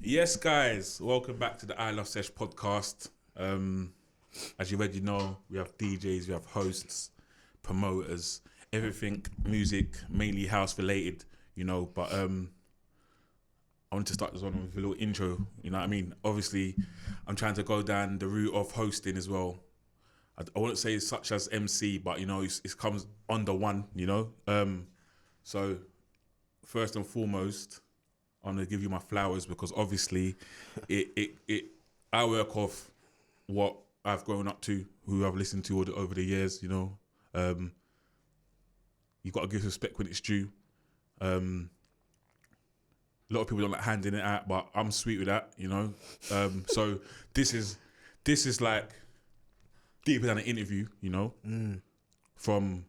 Yes, guys, welcome back to the Ilovesesh podcast. As you already know, we have DJs, we have hosts, promoters, everything music, mainly house related, but I want to start this one with a little intro, you know what I mean? Obviously, I'm trying to go down the route of hosting as well. I wouldn't say such as MC, but it comes under one, So first and foremost, I'm gonna give you my flowers because obviously, I work off what I've grown up to, who I've listened to over the years. You got to give respect when it's due. A lot of people don't like handing it out, but I'm sweet with that. So this is like deeper than an interview. From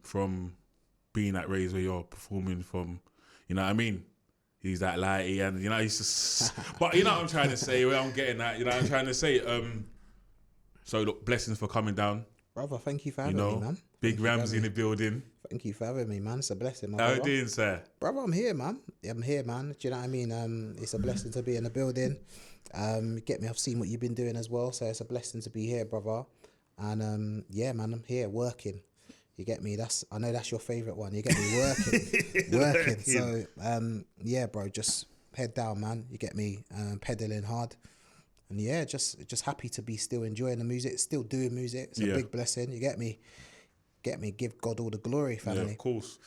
being at Ray's where you're performing from. You know what I mean? He's that lighty and, he's just... But you know what I'm trying to say, where I'm getting at, I'm trying to say. So, look, blessings for coming down. Brother, thank you for having me, man. Big Ramzee in the building. Thank you for having me, man. It's a blessing, my How brother. you doing, sir? Brother, I'm here, man. Do you know what I mean? It's a blessing to be in the building. Get me, I've seen what you've been doing as well, so it's a blessing to be here, brother. And, yeah, man, I'm here working. You get me? I know that's your favourite one. You get me working. So, yeah, bro, just head down, man. You get me? Pedaling hard. And yeah, just happy to be still enjoying the music, still doing music. It's a big blessing. You get me? Give God all the glory, family. Yeah, of course.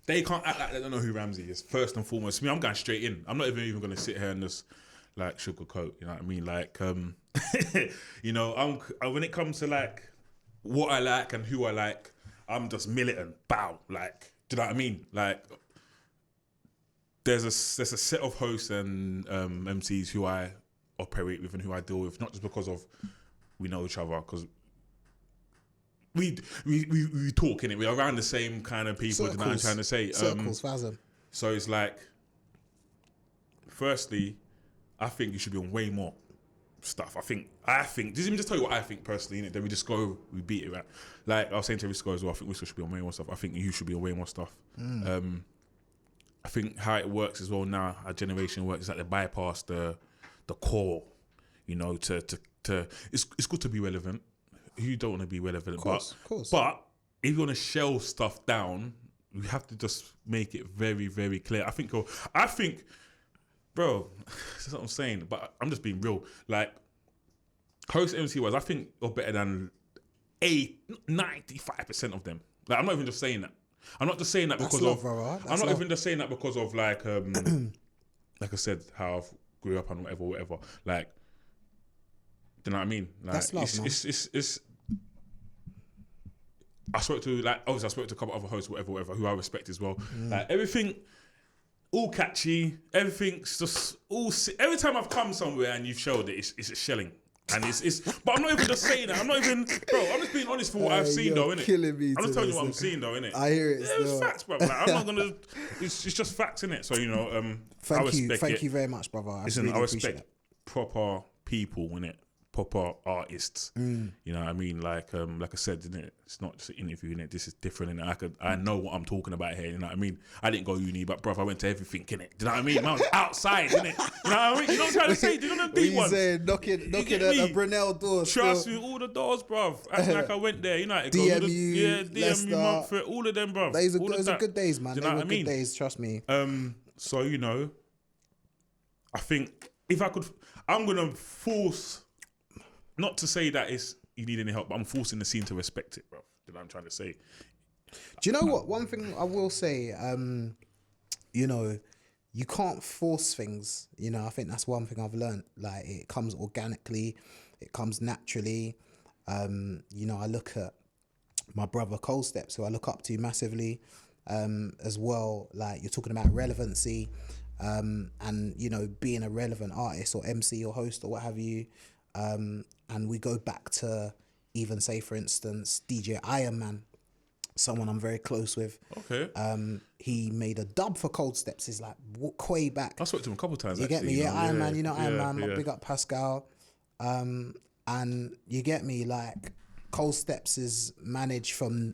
They can't act like they don't know who Ramzee is, first and foremost. Me, I'm going straight in. I'm not even going to sit here and just like sugarcoat, you know what I mean? Like, when it comes to like what I like and who I like, I'm just militant, bow, like, do you know what I mean? Like, there's a set of hosts and MCs who I operate with and who I deal with, not just because of we know each other, because we talk in it. We're around the same kind of people. You know what I'm trying to say? Circles, fathom. So it's like, firstly, I think you should be on way more stuff. I think. Let me just tell you what I think personally, innit? Then we beat it, right? Like I was saying to Risco as well, I think Risco should be on way more stuff. I think you should be on way more stuff. I think how it works as well now, our generation works, is like they bypass the core, to it's good to be relevant. You don't want to be relevant, of course. But if you want to shell stuff down, you have to just make it very, very clear. I think, bro, that's what I'm saying, but I'm just being real. Like, host MC wise, I think you're better than 95% of them. Like, I'm not even just saying that. I'm not just saying that because of. I'm not even just saying that because of like I said, how I grew up and whatever. Like, do you know what I mean? Like, that's love, man. It's. I spoke to a couple other hosts, whatever, who I respect as well. Like everything, all catchy. Everything's just all. Every time I've come somewhere and you've showed it, it's a shelling. And it's. But I'm not even just saying that. I'm not even, bro. I'm just being honest for what I've seen, though, innit? Killing me. I'm just telling you what I'm seeing, though, innit? I hear it. It's facts, bro. Like, I'm not gonna. It's just facts, innit? So I respect Thank you very much, brother. I respect proper people, innit? Proper artists. You know what I mean? Like I said, innit? It's not just an interview, innit? This is different, innit? I know what I'm talking about here, you know what I mean? I didn't go uni, but bruv, I went to everything, innit? Do you know what I mean? I was outside, innit? You know what I mean? You know what I'm trying to say? Do you know the deep ones? Knocking at the Brunel doors. Trust me, all the doors, bruv. Acting like I went there, DMU, DMU, Montfort, all of them, bruv. Those are good days, man. Do you know what I mean? Good days, trust me. So, I think if I could, I'm going to force, not to say that you need any help, but I'm forcing the scene to respect it, bruv. You know what I'm trying to say? Do you know what? One thing I will say, you can't force things. I think that's one thing I've learned. Like, it comes organically, it comes naturally. I look at my brother Cole Steps, who I look up to massively, as well. Like, you're talking about relevancy, and being a relevant artist or MC or host or what have you. And we go back to even, say, for instance, DJ Iron Man, someone I'm very close with. Okay. He made a dub for Cold Steps. He's like way back. I spoke to him a couple of times. You get me? Yeah, Iron Man. Iron Man. Big up Pascal. And you get me? Like, Cold Steps is managed from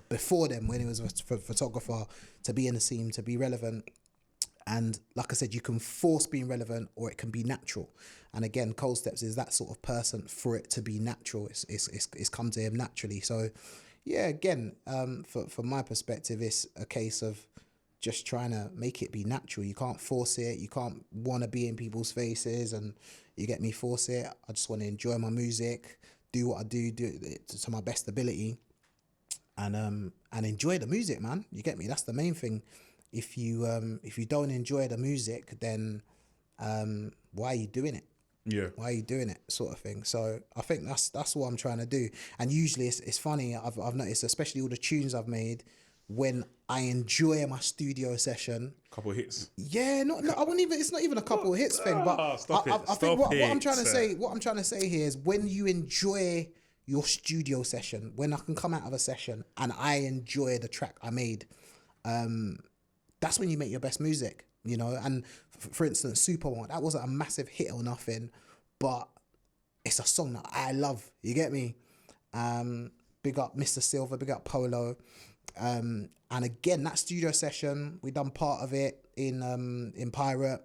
before them, when he was a photographer, to be in the scene, to be relevant. And like I said, you can force being relevant or it can be natural. And again, Cold Steps is that sort of person for it to be natural. It's come to him naturally. So yeah, again, from my perspective, it's a case of just trying to make it be natural. You can't force it. You can't want to be in people's faces and you get me, force it. I just want to enjoy my music, do what I do it to my best ability, and enjoy the music, man. You get me? That's the main thing. If you don't enjoy the music, then why are you doing it? Yeah. Why are you doing it, sort of thing? So I think that's what I'm trying to do. And usually it's funny. I've noticed, especially all the tunes I've made, when I enjoy my studio session. Couple hits. Yeah, no, I wouldn't even. It's not even a couple of hits thing, but I think what I'm trying to say here is when you enjoy your studio session, when I can come out of a session and I enjoy the track I made, that's when you make your best music, you know. And for instance, Supermod, that wasn't a massive hit or nothing, but it's a song that I love. You get me? Big up Mr. Silver, big up Polo. And again, that studio session, we done part of it in Pirate.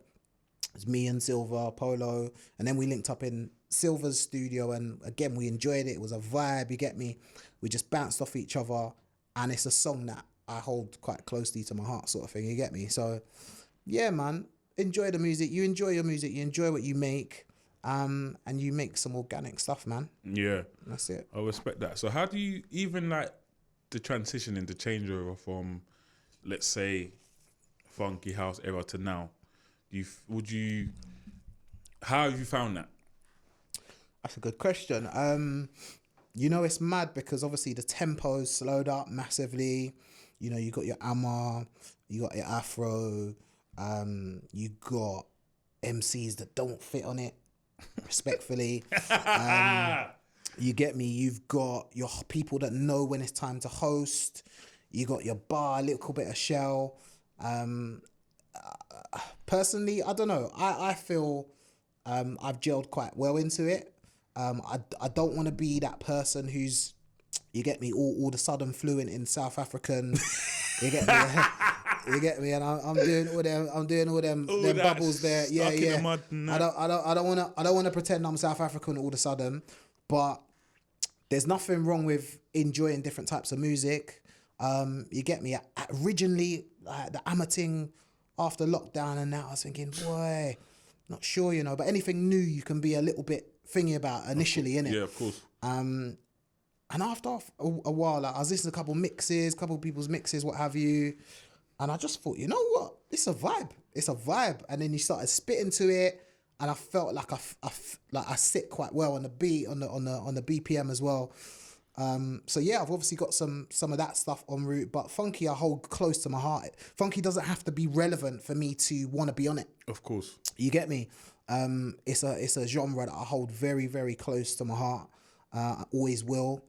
It's me and Silver, Polo, and then we linked up in Silver's studio, and again we enjoyed it. It was a vibe, you get me? We just bounced off each other, and it's a song that I hold quite closely to my heart, sort of thing, you get me? So yeah, man, enjoy the music. You enjoy your music, you enjoy what you make, and you make some organic stuff, man. Yeah. That's it. I respect that. So how do you even like the transition in the changeover from, let's say, funky house era to now? How have you found that? That's a good question. You know, it's mad because obviously the tempo's slowed up massively. You know, you got your Amma, you got your Afro, you got MCs that don't fit on it, respectfully. You get me? You've got your people that know when it's time to host. You got your bar, a little bit of shell. Personally, I don't know. I feel I've gelled quite well into it. I don't want to be that person who's, you get me, all of a sudden fluent in South African. You get me? You get me? And I'm doing all them bubbles there. Yeah, yeah. I don't want to pretend I'm South African all of a sudden, but there's nothing wrong with enjoying different types of music. You get me? Originally, the amating after lockdown and now, I was thinking, boy, not sure, you know, but anything new you can be a little bit thingy about initially, innit? Yeah, of course. And after a while, like, I was listening to a couple of people's mixes, what have you, and I just thought, you know what? It's a vibe. And then you started spitting to it, and I felt like I sit quite well on the beat, on the BPM as well. So yeah, I've obviously got some of that stuff en route, but funky I hold close to my heart. Funky doesn't have to be relevant for me to want to be on it. Of course. You get me? It's a genre that I hold very, very close to my heart. I always will.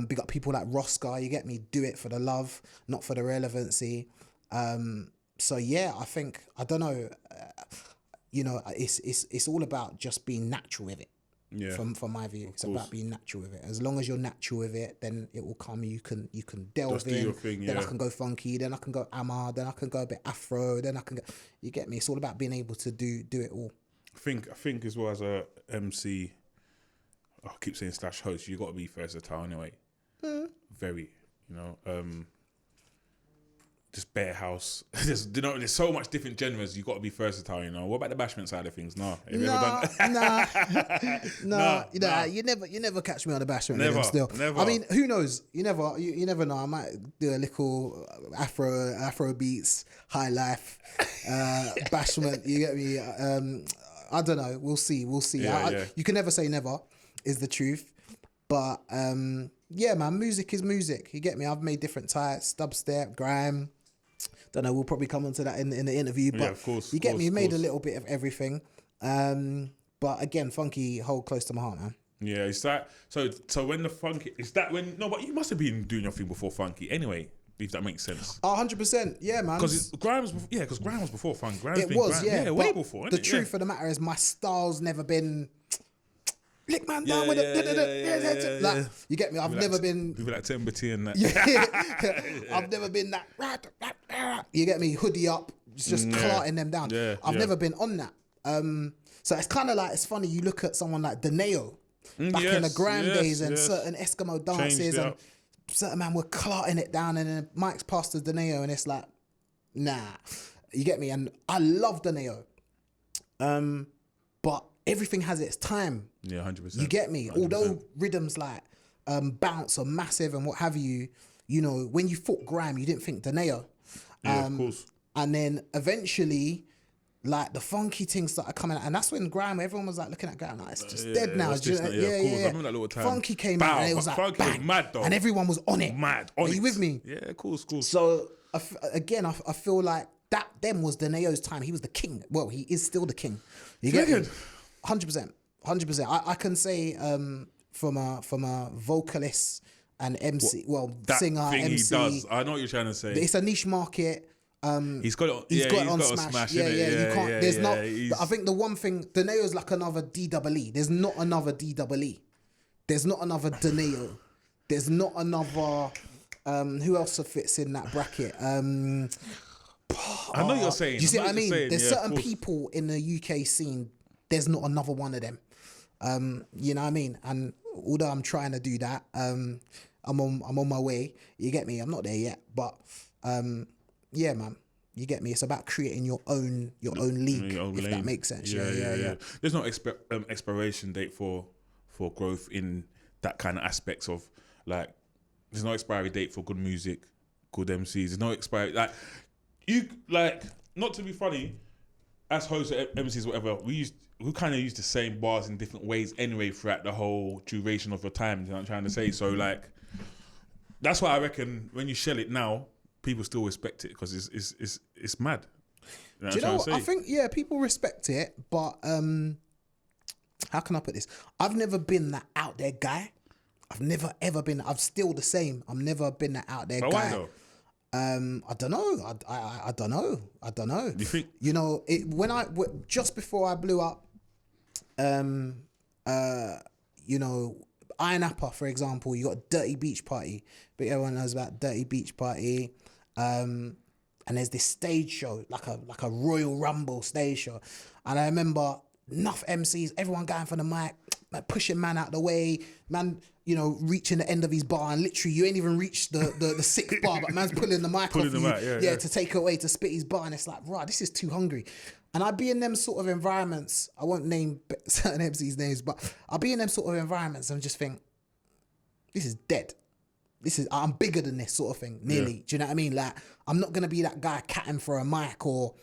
Big up people like Roscar, you get me? Do it for the love, not for the relevancy. So yeah, I think, I don't know, you know, it's all about just being natural with it. Yeah. From my view, it's about being natural with it. As long as you're natural with it, then it will come. You can delve just in. do your thing, then yeah. I can go funky. Then I can go Amma. Then I can go a bit Afro. Then I can go. You get me? It's all about being able to do it all. I think as well as a MC, I keep saying / host, you got to be versatile anyway. Very, you know. Just bare house. There's so much different genres. You got to be versatile, you know. What about the bashment side of things? No, You never catch me on the bashment. Never, still. Never. I mean, who knows? You never know. I might do a little Afro beats, high life, bashment. You get me? I don't know. We'll see. Yeah. You can never say never, is the truth. But yeah, man, music is music. You get me? I've made different types, dubstep, grime. Don't know, we'll probably come onto that in the interview, but yeah, of course, you get me? You made a little bit of everything. But again, funky hold close to my heart, man. Yeah, is that so when the funky is that when but you must have been doing your thing before funky anyway, if that makes sense. 100%, yeah, man. Because grime was before funky. It was, yeah, way before. The truth of the matter is, my style's never been lick man down with it. Like, you get me? I've never been. People like Timber T and that. Yeah, I've never been that. You get me? Hoodie up, just clarting them down. I've never been on that. So it's kind of like, it's funny, you look at someone like Deneo back in the grime days and certain Eskimo dances and certain man were clarting it down, and then Mike's passed to Deneo and it's like, nah, you get me? And I love Deneo. But everything has its time. Yeah, 100%. You get me? 100%. Although rhythms like bounce or massive and what have you, you know, when you thought grime, you didn't think Deneo. Yeah, of course. And then eventually, like the funky things started coming out, and that's when grime, everyone was like looking at grime, like it's just dead now. Of course. I remember that little time. Funky came out, and it was like Funky bang, was mad though, and everyone was on it. Mad. Are you with me? Yeah, cool. So again, I feel like that then was Deneo's time. He was the king. Well, he is still the king. You get me? 100%. I can say from a vocalist and MC, singer, thing MC. He does. I know what you're trying to say. It's a niche market. He's got it. He's got it on Smash. Smash. Yeah. You can't. There's not. He's... I think the one thing, Deneo's like another DEE. There's not another DEE. There's not another Deneo. There's not another. Who else fits in that bracket? I know what you're saying. Do you see what I mean? There's certain course. people in the UK scene. There's not another one of them. You know what I mean? And although I'm trying to do that, I'm on my way. You get me? I'm not there yet, but yeah, man. You get me? It's about creating your own league, if that makes sense. Yeah. There's no expiration date for growth in that kind of aspects of, like, there's no expiry date for good music, good MCs. There's no expiry, like, you, like, not to be funny, as hosts of MCs, whatever, we kind of use the same bars in different ways anyway throughout the whole duration of your time. You know what I'm trying to say? So, like, that's why I reckon when you shell it now, people still respect it because it's mad. You know, do you know what? I think, yeah, people respect it, but how can I put this? I've never been that out there guy. I've never ever been. I'm still the same. I've never been that out there guy. Why though? I don't know. I don't know. You think? You know, just before I blew up, you know, Iron Apple, for example, you got Dirty Beach Party, but everyone knows about Dirty Beach Party. And there's this stage show, like a Royal Rumble stage show. And I remember enough MCs, everyone going for the mic, like pushing man out the way, man, you know, reaching the end of his bar, and literally you ain't even reached the sixth bar, but man's pulling the mic off you, to take away, to spit his bar, and it's like, right, this is too hungry. And I'd be in them sort of environments, I won't name certain MCs' names, but I'll be in them sort of environments and just think, this is dead. I'm bigger than this sort of thing, nearly. Yeah. Do you know what I mean? Like, I'm not going to be that guy catting for a mic or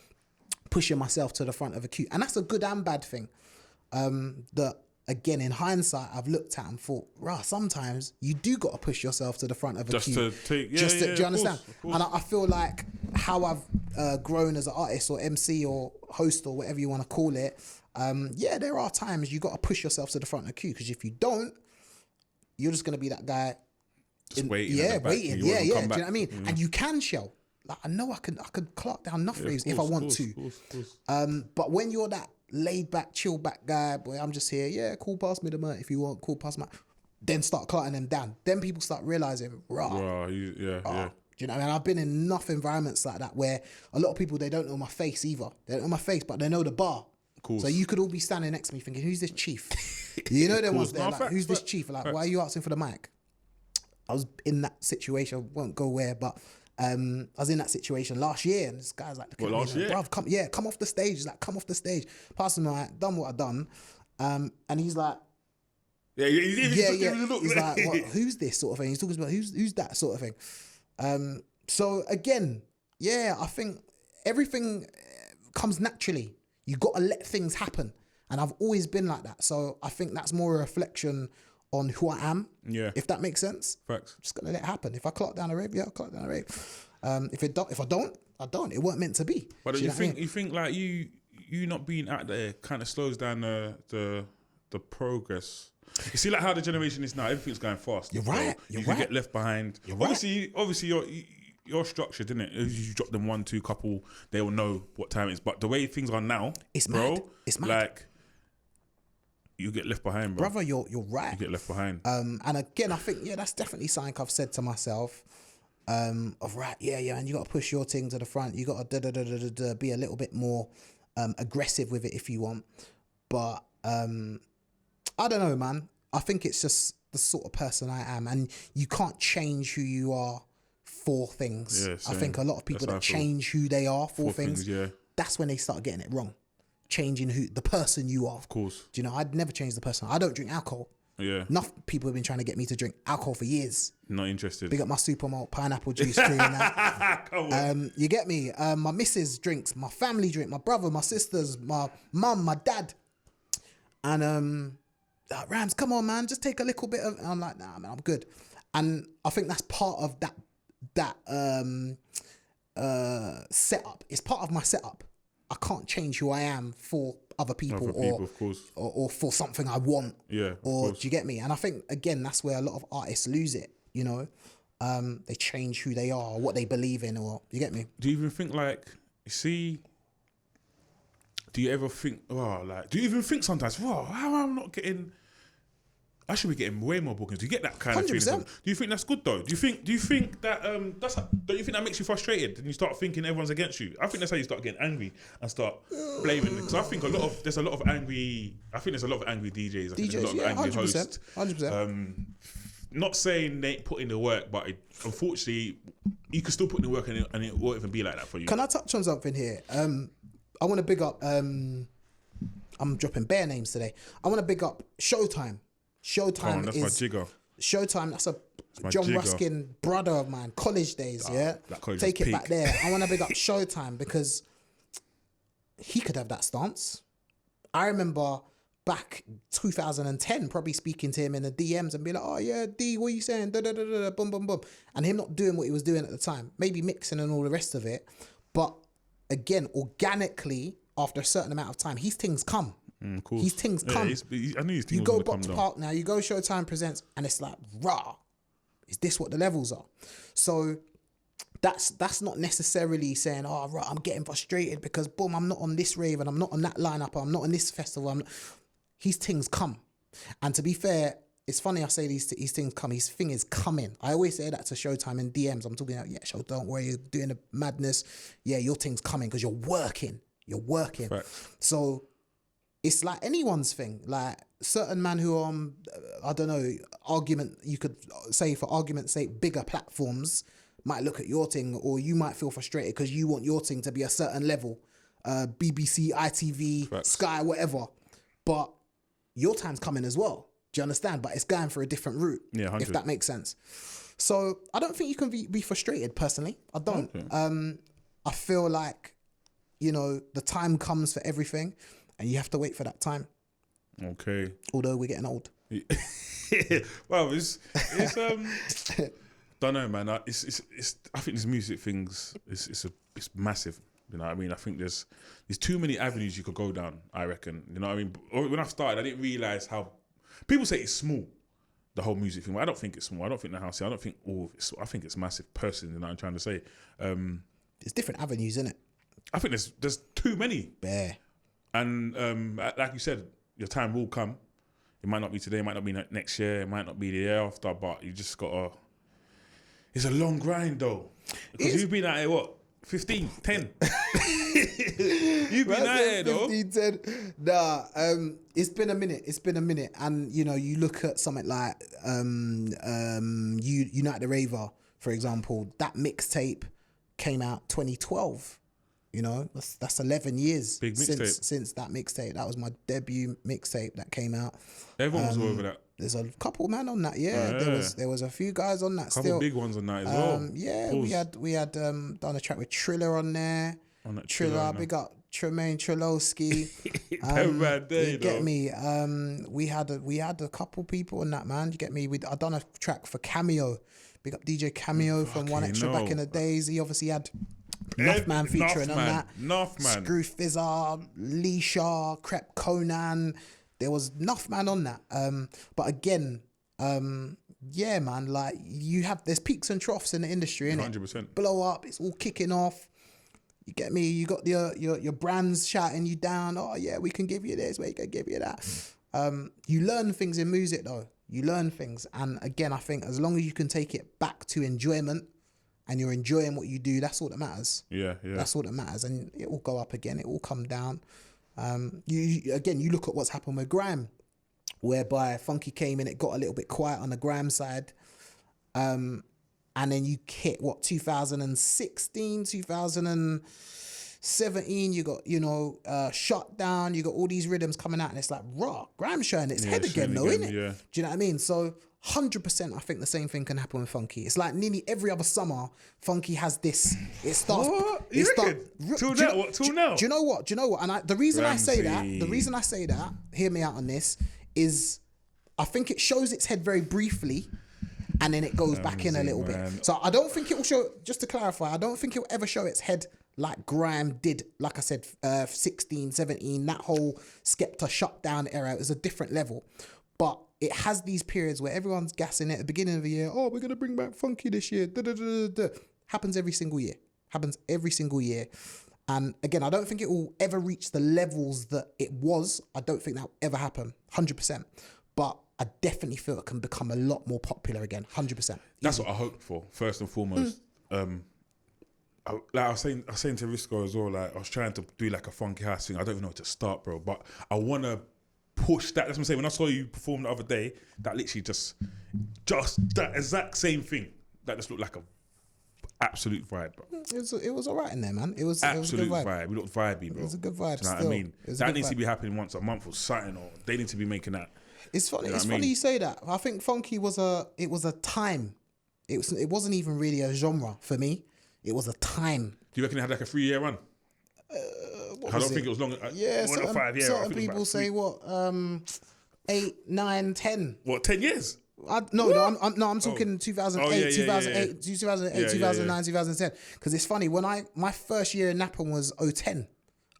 pushing myself to the front of a queue. And that's a good and bad thing. That, again, in hindsight, I've looked at and thought, rah, sometimes you do got to push yourself to the front of a queue. To take, do you understand? Of course. And I feel like how I've grown as an artist or MC or host or whatever you want to call it, there are times you got to push yourself to the front of the queue, because if you don't, you're just going to be that guy waiting. Yeah. Do you know what I mean? Mm. And you can shell. Like, I know I could clock down enough raves if I want to. Course. But when you're that laid back, chill back guy, boy, I'm just here. Yeah, cool. Pass me the mic if you want. Cool, pass my. Then start clotting them down. Then people start realizing, yeah. Do you know what I mean? I've been in enough environments like that where a lot of people, they don't know my face either. They don't know my face, but they know the bar. Cool. So you could all be standing next to me thinking, who's this chief? You know them ones there, like, who's this chief? Like, why are you asking for the mic? I was in that situation, I won't go where, but I was in that situation last year, and this guy's like, last year? Bruv, come off the stage. He's like, come off the stage. Pass him, like, done what I done. And he's like, He's like, what, who's this sort of thing? He's talking about who's that sort of thing. So again, I think everything comes naturally. You got to let things happen. And I've always been like that. So I think that's more a reflection on who I am. Yeah. If that makes sense. Facts. Just gonna let it happen. If I clock down a rave, I'll clock down a rave. If I don't, I don't. It weren't meant to be. But you think like you not being out there kind of slows down the progress. You see, like how the generation is now, everything's going fast. You're right. You get left behind. Obviously you're structured, isn't it? If you drop them 1-2 couple, they will know what time it is. But the way things are now, it's bro, mad. It's mad. Like, you get left behind, bro. Brother, you're right. You get left behind. And again, I think, that's definitely something I've said to myself. of right, yeah, and you got to push your thing to the front. You got to be a little bit more aggressive with it if you want. But I don't know, man. I think it's just the sort of person I am, and you can't change who you are for things. Yeah, I think a lot of people that change who they are for things, that's when they start getting it wrong. Changing who the person you are. Of course. Do you know, I'd never change the person. I don't drink alcohol. Yeah. Enough people have been trying to get me to drink alcohol for years. Not interested. Big up my super malt pineapple juice cream and that. Come on. You get me? My missus drinks, my family drink, my brother, my sisters, my mum, my dad. And like, Rams, come on, man, just take a little bit of. And I'm like, nah, man, I'm good. And I think that's part of that setup. It's part of my setup. I can't change who I am for other people, of course. or for something I want. Yeah. Or do you get me? And I think again that's where a lot of artists lose it. You know, they change who they are, what they believe in, or you get me? Do you even think like you see? Do you ever think? Do you even think sometimes? How am I not getting? I should be getting way more bookings. Do you get that kind 100%. of feeling? Do you think that's good though? Do you think that don't you think that makes you frustrated and you start thinking everyone's against you? I think that's how you start getting angry and start blaming. Because I think there's a lot of angry DJs. I think there's a lot of angry 100%, hosts. 100%. Not saying they ain't put in the work, but unfortunately, you can still put in the work and it won't even be like that for you. Can I touch on something here? I want to big up. I'm dropping bare names today. I want to big up Showtime. Showtime that's is my jigger. Showtime. That's a my John jigger. Ruskin brother of mine, college days. Yeah, that college take was it back peak. there. I want to big up Showtime because he could have that stance. I remember back 2010, probably speaking to him in the DMs and be like, "Oh yeah, D, what are you saying? Da da da da, boom boom boom," and him not doing what he was doing at the time, maybe mixing and all the rest of it, but again, organically after a certain amount of time, his things come. Cool. His things come. I knew his thing You was go gonna Box come down. Park now, you go Showtime Presents, and it's like, rah, is this what the levels are? So that's not necessarily saying, oh, right, I'm getting frustrated because, boom, I'm not on this rave and I'm not on that lineup, or I'm not on this festival. His things come. And to be fair, it's funny I say his things come, his thing is coming. I always say that to Showtime in DMs. I'm talking about, yeah, Show, don't worry, you're doing the madness. Yeah, your thing's coming because you're working. You're working. Right. So it's like anyone's thing. Like certain man who are on, I don't know, you could say for argument's sake, bigger platforms might look at your thing, or you might feel frustrated because you want your thing to be a certain level. BBC, ITV, Facts. Sky, whatever. But your time's coming as well. Do you understand? But it's going for a different route. Yeah, 100. If that makes sense. So I don't think you can be frustrated personally. I don't. Okay. I feel like, you know, the time comes for everything and you have to wait for that time. Okay. Although we're getting old. Well, it's don't know, man. It's I think this music thing's it's massive. You know what I mean? I think there's too many avenues you could go down, I reckon. You know what I mean? When I started, I didn't realise how people say it's small, the whole music thing. Well, I don't think it's small. I don't think the house. I don't think all of it. I think it's massive. Personally, you know what I'm trying to say. There's different avenues, isn't it? I think there's too many. Bare. And like you said, your time will come. It might not be today, it might not be next year, it might not be the year after, but you just gotta. It's a long grind though, because you've been at it what 15, 10. You've been at it though. 15, 10. Nah, it's been a minute, and you know, you look at something like Unite the Raver, for example. That mixtape came out 2012. You know, that's 11 years Big mixtape. since that mixtape. That was my debut mixtape that came out. Everyone was all over that. There's a couple man on that, yeah. There was a few guys on that. Couple still big ones on that as well. Yeah, Pause. we had done a track with Triller on there. On that Triller, big up Tremaine Trelowski. Bad day, you get me? We had a couple people on that, man. You get me? I done a track for Cameo. Big up DJ Cameo from One Extra back in the days. He obviously had Nuffman featuring on that. Nuffman. Screw Fizzer, Leisha, Crep Conan. There was Nuffman on that. But again, yeah, man, like there's peaks and troughs in the industry, innit? 100%. Blow up, it's all kicking off. You get me? You got your brands shouting you down. Oh yeah, we can give you this, we can give you that. You learn things in music though. You learn things, and again, I think as long as you can take it back to enjoyment and you're enjoying what you do, that's all that matters. Yeah. That's all that matters, and it will go up again. It will come down. You look at what's happened with grime, whereby Funky came in, it got a little bit quiet on the grime side, and then you hit 2016, 2017. You got Shut Down. You got all these rhythms coming out, and it's like raw grime showing its head again, though, isn't it? Yeah. Do you know what I mean? So 100%, I think the same thing can happen with Funky. It's like nearly every other summer, Funky has this. It starts. What? It starts. Till now? Till now? Do you know what? And the reason I say Ramzee. that, hear me out on this, is I think it shows its head very briefly, and then it goes back in a little bit. So I don't think it will show. Just to clarify, I don't think it will ever show its head like grime did. Like I said, 16, 17, that whole Skepta Shutdown era is a different level, but it has these periods where everyone's gassing it at the beginning of the year. Oh, we're going to bring back Funky this year. Happens every single year. And again, I don't think it will ever reach the levels that it was. I don't think that will ever happen, 100%. But I definitely feel it can become a lot more popular again, 100%. That's what I hoped for, first and foremost. I was saying to Risco as well, like I was trying to do like a funky house thing. I don't even know where to start, bro. But I want to push that. That's what I'm saying. When I saw you perform the other day, that literally just that exact same thing. That just looked like a absolute vibe, bro. It was all right in there, man. It was absolute a good vibe. We looked vibey, bro. It was a good vibe. Do you know what I mean? That needs to be happening once a month or something, or they need to be making that. It's funny. You know It's funny you say that. I think Funky was a time. It wasn't even really a genre for me. It was a time. Do you reckon it had like a 3-year run? I don't think it was long. Yeah, more than 5 years. Certain people say 8, 9, 10. What, 10 years? I'm talking 2008, 2009, 2010. Because it's funny, when my first year in Napa was 2010.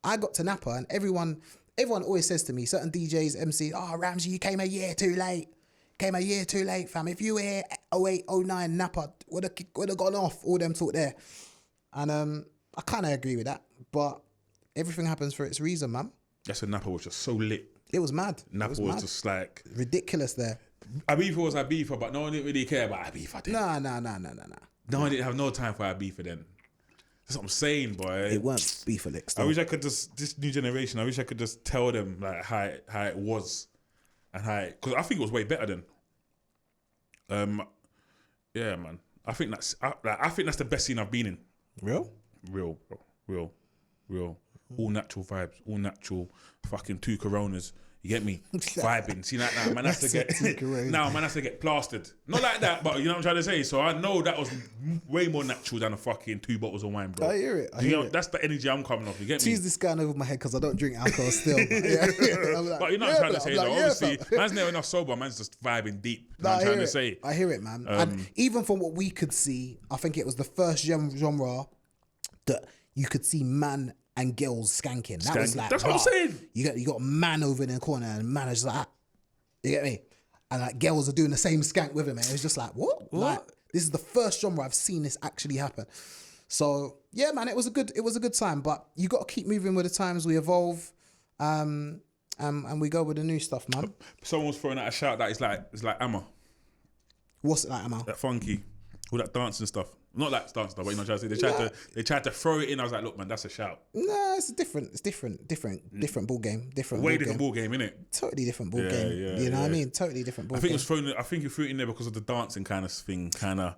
I got to Napa and everyone always says to me, certain DJs, MC, Ramzee, you came a year too late. Fam. If you were here 08, 09 Napa, would have gone off, all them talk there. And I kind of agree with that. But everything happens for its reason, man. That's when Napa was just so lit. It was mad. Napa was just like... ridiculous there. Ibiza was Ibiza, but no one didn't really care about Ibiza then. Nah. No one didn't have no time for Ibiza then. That's what I'm saying, boy. It weren't Ibiza licks. I wish I could just... This new generation, I wish I could just tell them like how it was. And how... Because I think it was way better then. Yeah, man. I think that's the best scene I've been in. Real, bro. Real. All natural vibes. All natural fucking 2 Coronas. You get me? Vibing. See, like that, man has to get... man has to get plastered. Not like that, but you know what I'm trying to say? So I know that was way more natural than a fucking 2 bottles of wine, bro. I hear it. That's the energy I'm coming off. You get me? Tease this guy over my head because I don't drink alcohol still. But, but you know what I'm trying to say, though. Obviously, man's never enough sober. Man's just vibing deep. You know what I'm trying to say? I hear it, man. And even from what we could see, I think it was the first genre that you could see man and girls skanking. That was like, that's what I'm saying. You got a man over in the corner and man is like, you get me? And like girls are doing the same skank with him. And it was just like, what? Like, this is the first genre I've seen this actually happen. So yeah, man, it was a good time. But you got to keep moving with the times. We evolve, and we go with the new stuff, man. Someone was throwing out a shout that it's like Amma. What's it like, Amma? That funky, all that dancing stuff. Not like dance stuff, but you know what I'm trying to say. They tried to throw it in. I was like, look, man, that's a shout. No, it's different ball game. Different ball game, innit? Totally different ball game. You know what I mean? Totally different ball game. I think you threw it in there because of the dancing kind of thing,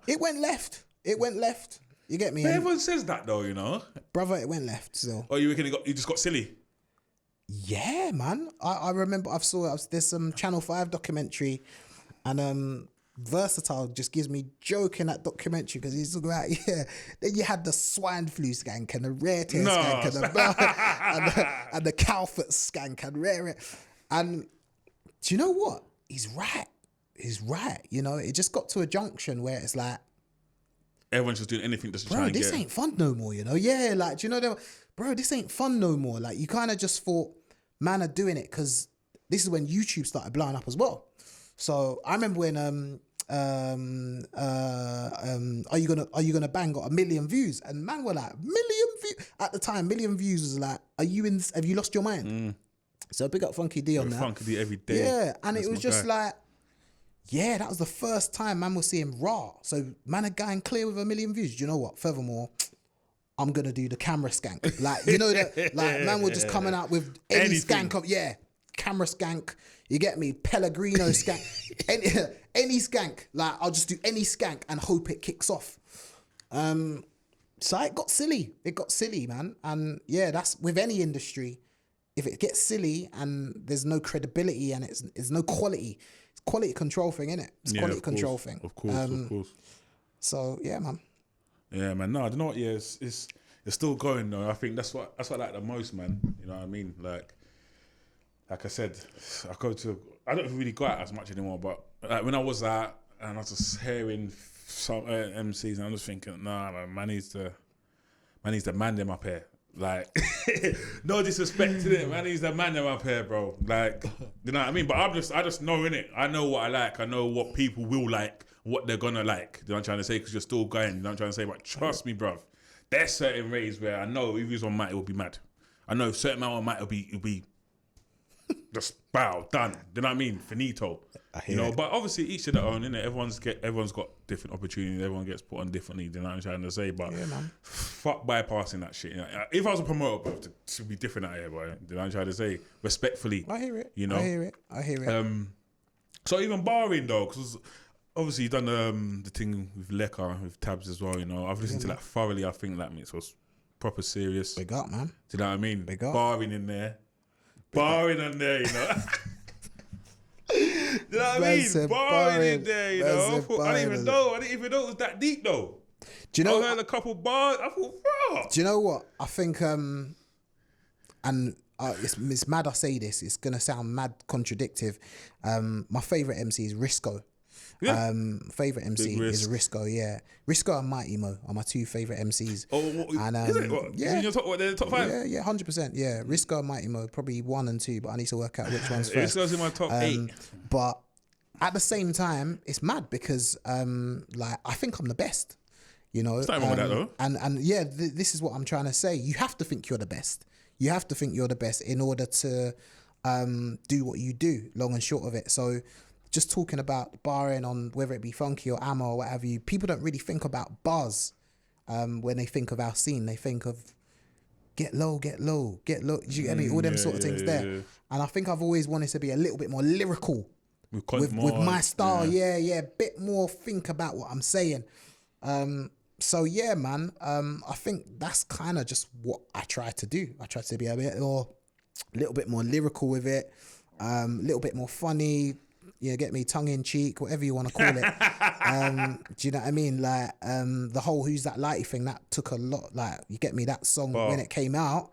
It went left. You get me? But everyone says that though, you know. Brother, it went left. So. Oh, you reckon you just got silly? Yeah, man. I remember there's some Channel 5 documentary, and Versatile just gives me joke in that documentary because he's talking about, then you had the swine flu skank and the rare tear skank and the cow foot skank and rare. And do you know what? He's right. You know, it just got to a junction where it's like, everyone's just doing anything just to try and get... this ain't fun no more, you know? Yeah, like, do you know, bro, this ain't fun no more. Like, you kind of just thought, man are doing it because this is when YouTube started blowing up as well. So I remember when Are You Gonna Bang got 1 million views, and man were like, 1 million views at the time. 1 million views was like, have you lost your mind? So big up Funky D on that. Funky D every day. Yeah, and it was just like, yeah, that was the first time man was seeing raw. So man are going clear with 1 million views. Do you know what? Furthermore, I'm gonna do the camera skank. Like, you know that, like, man were just coming out with any Anything. skank of, yeah, camera skank. You get me? Pellegrino skank. any skank. Like, I'll just do any skank and hope it kicks off. So it got silly. It got silly, man. And yeah, that's with any industry. If it gets silly and there's no credibility and it's no quality, it's quality control thing, innit? It's quality control thing. Of course. So yeah, man. Yeah, man. No, I don't know what. Yeah, it's still going though. I think that's what I like the most, man. You know what I mean? Like I said, I don't really go out as much anymore. But like when I was out and I was just hearing some MCs, and I'm just thinking, nah, man needs to man them up here. Like, no disrespect to it, man needs to man them up here, bro. Like, you know what I mean? But I just know, innit? I know what I like. I know what people will like, what they're gonna like. You know what I'm trying to say? Because you're still going. You know what I'm trying to say? But trust me, bruv. There's certain ways where I know if he was on mic, it would be mad. I know certain amount on mic, it'll be just bow, done. You know what I mean? Finito. You know, but obviously each to their own, innit? Everyone's got different opportunities. Everyone gets put on differently. You know what I'm trying to say? But Yeah, man. fuck bypassing that shit. You know? If I was a promoter, bro, to be different out here, boy. You know what I'm trying to say? Respectfully. I hear it. You know? I hear it. So even barring though, because obviously you done the thing with Lekka, with Tabs as well. You know, I've listened to that thoroughly. I think that mix was proper serious. Big up, man. Do you know what I mean? Big up. Barring in there. Barring on there, you know. You know what I mean? Barring in there, you know. I didn't even know it was that deep though. Do you know? I heard a couple bars. I thought, bro. Do you know what? I think, it's mad I say this. It's gonna sound mad contradictive. My favorite MC is Risco. Yeah. Favorite MC Big is Risk. Risco. Yeah, Risco and Mighty Mo are my two favorite MCs. Oh, and is it? What? yeah. Is it in your top? What? They're the top 5. Yeah, 100%. Yeah, Risco and Mighty Mo probably 1 and 2, but I need to work out which one's This first. goes in my top 8. But at the same time, it's mad because like I think I'm the best. You know, There's nothing wrong with that, though. And yeah, this is what I'm trying to say. You have to think you're the best. You have to think you're the best in order to do what you do. Long and short of it. So, just talking about barring on whether it be funky or ammo or whatever, people don't really think about bars when they think of our scene. They think of get low, get low, get low. You get me? All them sort of things there. Yeah. And I think I've always wanted to be a little bit more lyrical with my style. Yeah, bit more think about what I'm saying. So yeah, man, I think that's kind of just what I try to do. I try to be a little bit more lyrical with it, a little bit more funny, you know, get me tongue in cheek, whatever you want to call it. Do you know what I mean? Like, the whole Who's That Lighty thing, that took a lot, like, you get me, that song when it came out.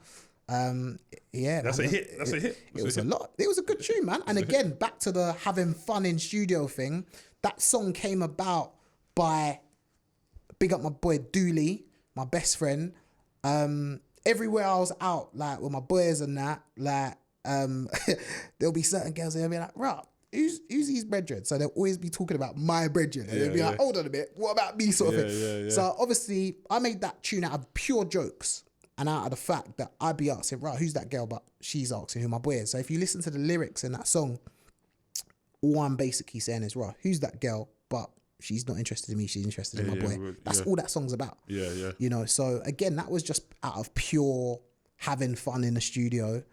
Yeah, that's man, a hit. That's a hit. It was a lot. It was a good tune, man. And again, back to the having fun in studio thing, that song came about by, big up my boy Dooley, my best friend. Everywhere I was out, like with my boys and that, like, there'll be certain girls that'll be like, right, who's his brethren? So they'll always be talking about my brethren. And they'll be like, hold on a bit, what about me, sort of thing. So obviously, I made that tune out of pure jokes and out of the fact that I'd be asking, right, who's that girl? But she's asking who my boy is. So if you listen to the lyrics in that song, all I'm basically saying is, right, who's that girl? But she's not interested in me, she's interested in my boy. That's all that song's about. Yeah. You know, so again, that was just out of pure having fun in the studio,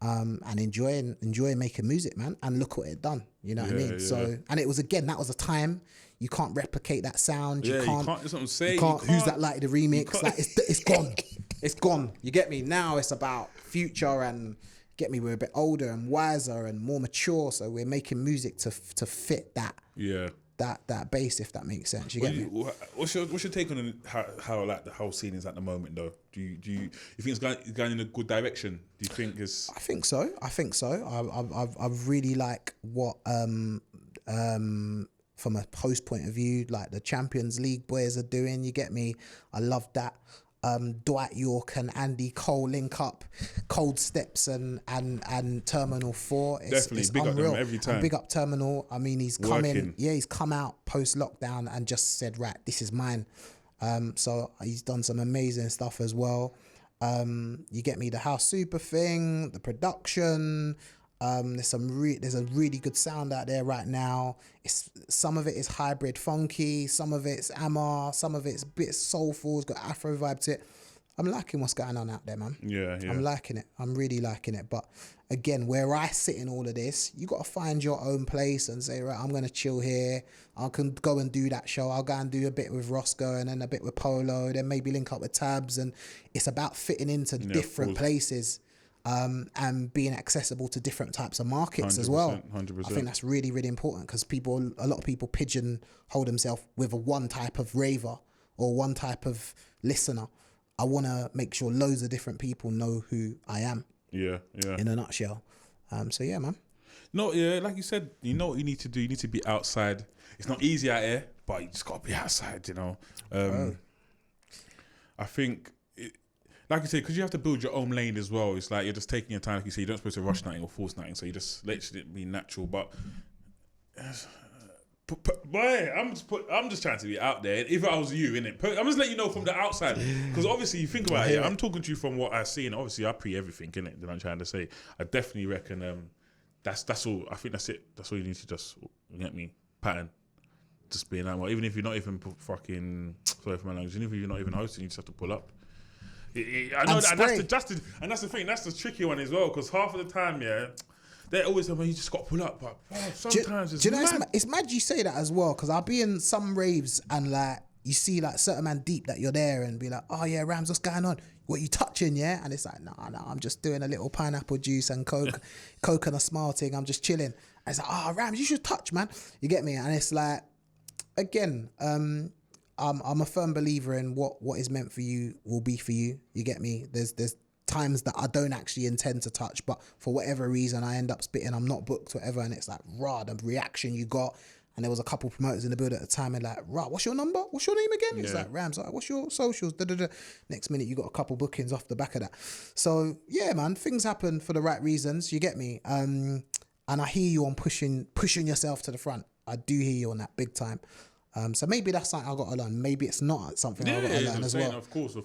and enjoying making music, man. And look what it done. You know what I mean? So, and it was, again, that was a time you can't replicate that sound. You can't. That's what I'm saying. You can't. Who's That Like the remix? Like it's gone. It's gone. You get me? Now it's about future and get me. We're a bit older and wiser and more mature, so we're making music to fit that. Yeah. That bass, if that makes sense. You get me? What's your take on how like the whole scene is at the moment, though? Do you think it's going in a good direction? Do you think it's? I think so. I really like what from a post point of view, like the Champions League boys are doing. You get me? I love that. Dwight York and Andy Cole link up, Cold Steps and Terminal 4. Definitely, big unreal. up them every time. And big up Terminal. I mean, he's come out post lockdown and just said, right, this is mine. So he's done some amazing stuff as well. You get me? The House Super thing, the production. There's a really good sound out there right now. Some of it is hybrid funky, some of it's Amar, some of it's a bit soulful, it's got Afro vibe to it. I'm liking what's going on out there, man. Yeah. I'm liking it. I'm really liking it. But again, where I sit in all of this, you got to find your own place and say, right, I'm going to chill here. I can go and do that show. I'll go and do a bit with Roscoe and then a bit with Polo, then maybe link up with Tabs. And it's about fitting into different places and being accessible to different types of markets as well. 100%. I think that's really, really important because a lot of people pigeonhole themselves with one type of raver or one type of listener. I want to make sure loads of different people know who I am. Yeah. In a nutshell. So yeah, man. No, yeah, like you said, you know what you need to do. You need to be outside. It's not easy out here, but you just got to be outside, you know. I think, like you said, because you have to build your own lane as well. It's like you're just taking your time. Like you say, you don't supposed to rush nothing or force nothing. So you just let it be natural. But boy, I'm just trying to be out there. If I was you, innit? I'm just letting you know from the outside, because obviously you think about it. I'm talking to you from what I see, and obviously I pre everything, innit? That I'm trying to say. I definitely reckon that's all. I think that's it. That's all you need to just get me pattern. Just being that way. Even if you're not even fucking sorry for my language. Even if you're not even hosting, you just have to pull up. I know that, and that's the thing. That's the tricky one as well, because half of the time, yeah. They always say, well, you just got to pull up. But sometimes it's mad. It's mad you say that as well, because I'll be in some raves and like you see like certain man deep that you're there and be like, oh yeah, Rams, what's going on? What you touching, yeah? And it's like, no, I'm just doing a little pineapple juice and coke and a smile thing. I'm just chilling. And it's like, oh, Rams, you should touch, man. You get me? And it's like, again, I'm a firm believer in what is meant for you will be for you. You get me? There's times that I don't actually intend to touch, but for whatever reason I end up spitting, I'm not booked, whatever, and it's like, rah, the reaction you got. And there was a couple promoters in the build at the time and like, rah, what's your number? What's your name again? It's like, Rams, like, what's your socials? Next minute you got a couple bookings off the back of that. So yeah, man, things happen for the right reasons, you get me? And I hear you on pushing yourself to the front. I do hear you on that big time. So maybe that's something I got to learn. Maybe it's not something I got to learn as well. Of course. I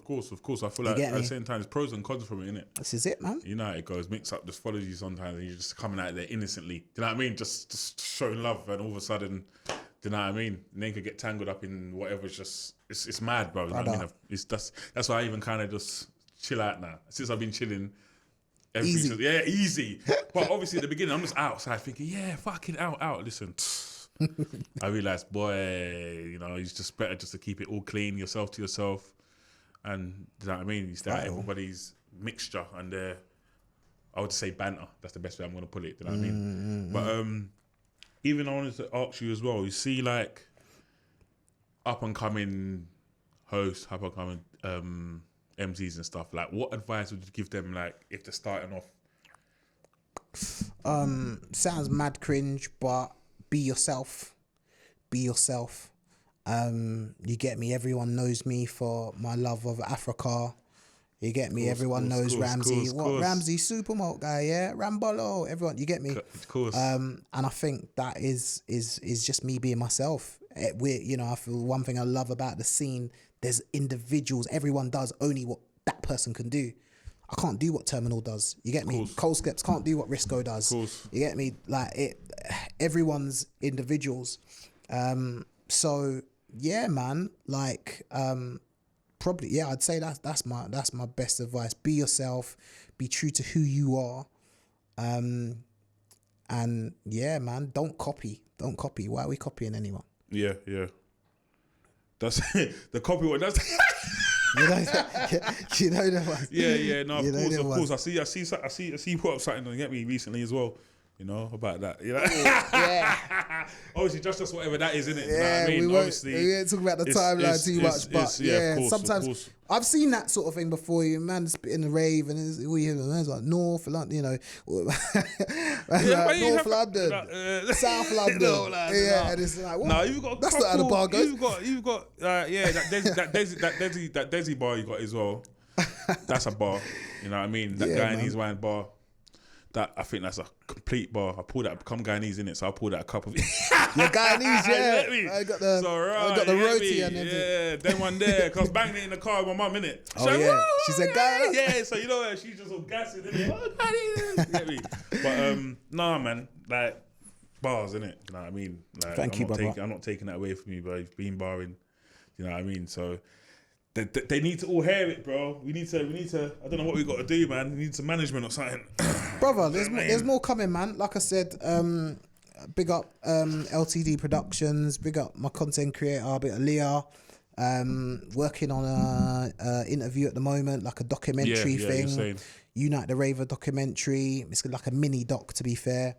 feel like at the same time, there's pros and cons from it, innit? This is it, man. You know how it goes. Mix up, just follows you sometimes, and you're just coming out there innocently. Do you know what I mean? Just showing love, and all of a sudden, do you know what I mean? And then you could get tangled up in whatever. It's mad, bro. You know what I mean? That's why I even kind of just chill out now. Since I've been chilling. Easy. But obviously at the beginning, I'm just outside thinking, yeah, fucking out. Listen. I realised, boy, you know, it's just better just to keep it all clean, yourself to yourself, and do you know what I mean? It's that everybody's mixture and I would say banter. That's the best way I'm going to put it. Do you know what I mean? But even I wanted to ask you as well. You see, like up and coming hosts, up and coming MCs and stuff. Like, what advice would you give them? Like, if they're starting off? Sounds mad cringe, but. Be yourself. You get me? Everyone knows me for my love of Africa. You get me? Everyone knows Ramzee. Ramzee Supermalt guy, yeah? Rambolo. Everyone, you get me? Of course. And I think that is just me being myself. I feel one thing I love about the scene, there's individuals, everyone does only what that person can do. I can't do what Terminal does. You get me? Cole Skepps can't do what Risco does. You get me? Like everyone's individuals. So yeah, man. Like probably yeah. I'd say that's my best advice. Be yourself. Be true to who you are. And yeah, man. Don't copy. Why are we copying anyone? Yeah. That's the copy. What does? You know the one. Yeah. No, of course. I see. You put up something on Get Me recently as well. You know about that. You know. Yeah. Obviously, just whatever that is, isn't it? Yeah. You know what I mean? We won't talk about the timeline too much, but yeah, sometimes I've seen that sort of thing before. You man spitting the rave and it's like North London, you know, North London, South London. Yeah, and it's like, what? No, you've got. That's not how the bar goes. You've got. That Desi bar you got as well. That's a bar. You know what I mean? That Guyanese wine bar. That I think that's a complete bar. I pulled that. Become Guyanese in it, so I pulled that a couple of. You're Guyanese, yeah. I got the roti and everything. Yeah, then one there, cause I was banging it in the car with my mum, innit. Oh yeah, she said Guyanese. Yeah, so you know she just all gassing, innit. You get me? But nah, man, like bars, innit? You know what I mean? Like, Thank you, brother. I'm not taking that away from you, bro. You've been barring. You know what I mean? So they need to all hear it, bro. We need to. I don't know what we got to do, man. We need some management or something, brother. There's more coming, man. Like I said, big up LTD Productions. Big up my content creator, bit of Leah. Working on a interview at the moment, like a documentary thing. Unite the Raver documentary. It's like a mini doc, to be fair.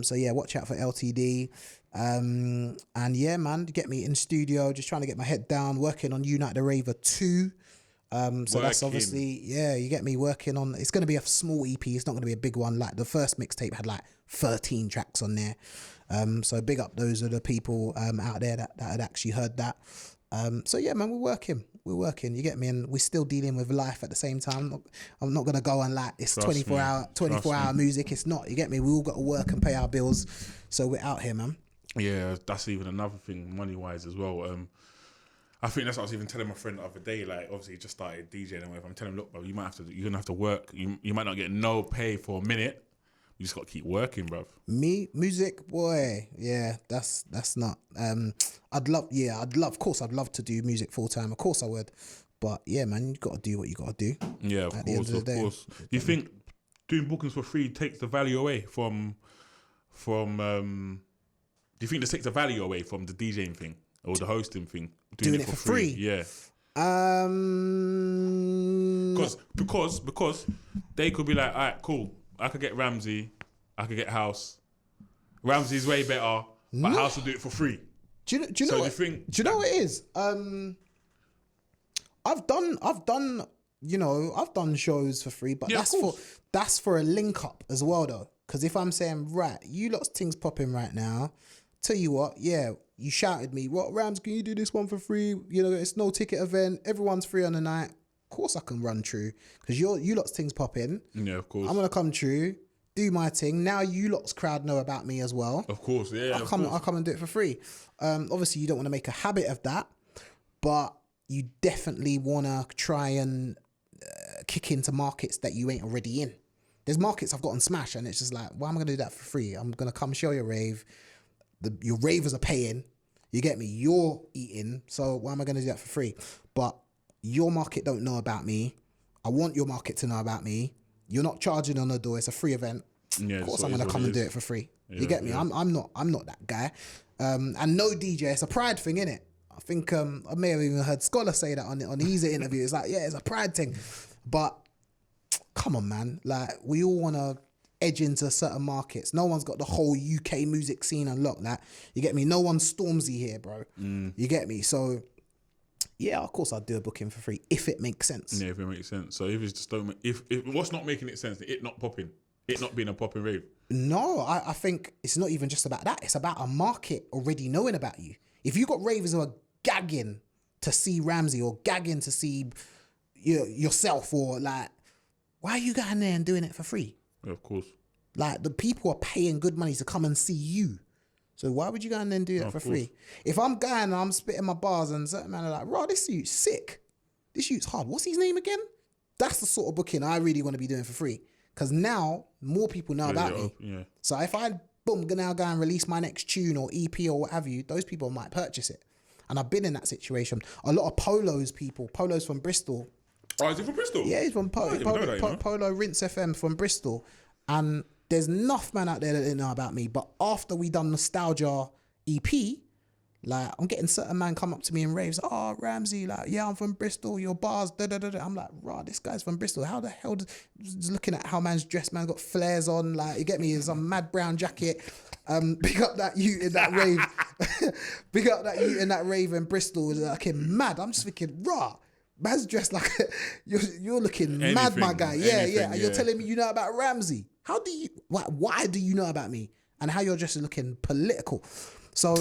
So yeah, watch out for LTD. And yeah, man, get me in studio, just trying to get my head down, working on Unite the Raver 2. So that's obviously, yeah, you get me working on, it's going to be a small EP. It's not going to be a big one. Like the first mixtape had like 13 tracks on there. So big up those are the people out there that had actually heard that. So yeah, man, we're working, you get me, and we're still dealing with life at the same time. I'm not gonna go on like it's 24 hour music. It's not, you get me. We all got to work and pay our bills, so we're out here, man. Yeah, that's even another thing, money wise as well. I think that's what I was even telling my friend the other day. Like, obviously, he just started DJing and whatever. I'm telling him, look, bro, you're gonna have to work. You might not get no pay for a minute. You just got to keep working, bruv. Me, music, boy, yeah, that's not. I'd love, of course, I'd love to do music full time. Of course, I would. But yeah, man, you got to do what you got to do. Yeah, of course. Do you think doing bookings for free takes the value away from? Do you think this takes the value away from the DJing thing or the hosting thing? Doing it for free? Yeah. Because they could be like, all right, cool. I could get Ramzee. I could get House. Ramzee's way better, but House will do it for free. Do you know what it is? I've done shows for free, but that's for a link up as well though. Because if I'm saying, right, you lot's things popping right now, tell you what, yeah, you shouted me, what, Rams, can you do this one for free? You know, it's no ticket event, everyone's free on the night. Of course I can run through, because you lot's things popping. Yeah, of course. I'm gonna come through, do my thing. Now you lot's crowd know about me as well. Of course, yeah. I'll come and do it for free. Obviously, you don't want to make a habit of that, but you definitely want to try and kick into markets that you ain't already in. There's markets I've got on Smash, and it's just like, well, I'm gonna do that for free. I'm gonna come show your rave. Your ravers are paying. You get me? You're eating. So why am I gonna do that for free? But your market don't know about me. I want your market to know about me. You're not charging on the door. It's a free event. Yeah, of course I'm gonna come and do it for free. Yeah, you get me? Yeah. I'm not that guy. And no DJ. It's a pride thing, innit? I think I may have even heard Scholar say that on his interview. It's like, yeah, it's a pride thing. But come on, man. Like, we all wanna edge into certain markets. No one's got the whole UK music scene unlocked. Like, you get me? No one's Stormzy here, bro. You get me? So yeah, of course I'd do a booking for free if it makes sense. Yeah, if it makes sense. So if it's just if what's not making it sense, it not popping, it not being a popping rave. No, I think it's not even just about that. It's about a market already knowing about you. If you got ravers who are gagging to see Ramzee or gagging to see yourself, or like, why are you going there and doing it for free? Yeah, of course. Like, the people are paying good money to come and see you. So why would you go and then do that for free? If I'm going and I'm spitting my bars and certain man are like, raw, this youth's sick. This youth's hard. What's his name again? That's the sort of booking I really want to be doing for free. Because now more people know about me. Yeah. So if I now go and release my next tune or EP or what have you, those people might purchase it. And I've been in that situation. A lot of Polo's from Bristol. Oh, is he from Bristol? Yeah, he's from Polo Rinse FM from Bristol. And there's enough man out there that didn't know about me. But after we done Nostalgia EP, like, I'm getting certain man come up to me in raves. Oh, Ramzee, like, yeah, I'm from Bristol. Your bars, da da da da. I'm like, rah, this guy's from Bristol. How the hell? Just looking at how man's dressed, man got flares on. Like, you get me? Some mad brown jacket. Pick up that you in that rave. Pick up that you in that rave in Bristol. Like, mad. I'm just thinking, rah. Man's dressed like you're looking mad, my guy. Yeah. And you're telling me you know about Ramzee. How do you? Why do you know about me? And how you're just looking political? So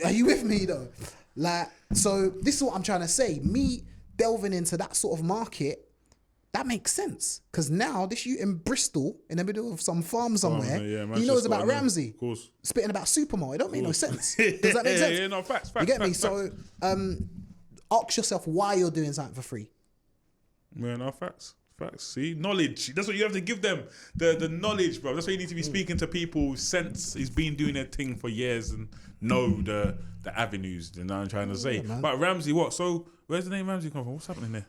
are you with me though? Like, so this is what I'm trying to say. Me delving into that sort of market, that makes sense. Because now this you in Bristol, in the middle of some farm somewhere, he knows about Ramzee. Of course. Spitting about Supermo. It don't make no sense. Does that make sense? Yeah, no, facts. You get me? Facts. So ask yourself why you're doing something for free. Yeah, no, facts. Facts. See, knowledge. That's what you have to give them. The knowledge, bro. That's why you need to be speaking to people since he's been doing their thing for years and know the avenues. You know what I'm trying to say. Man. But Ramzee, what? So where's the name Ramzee come from? What's happening there?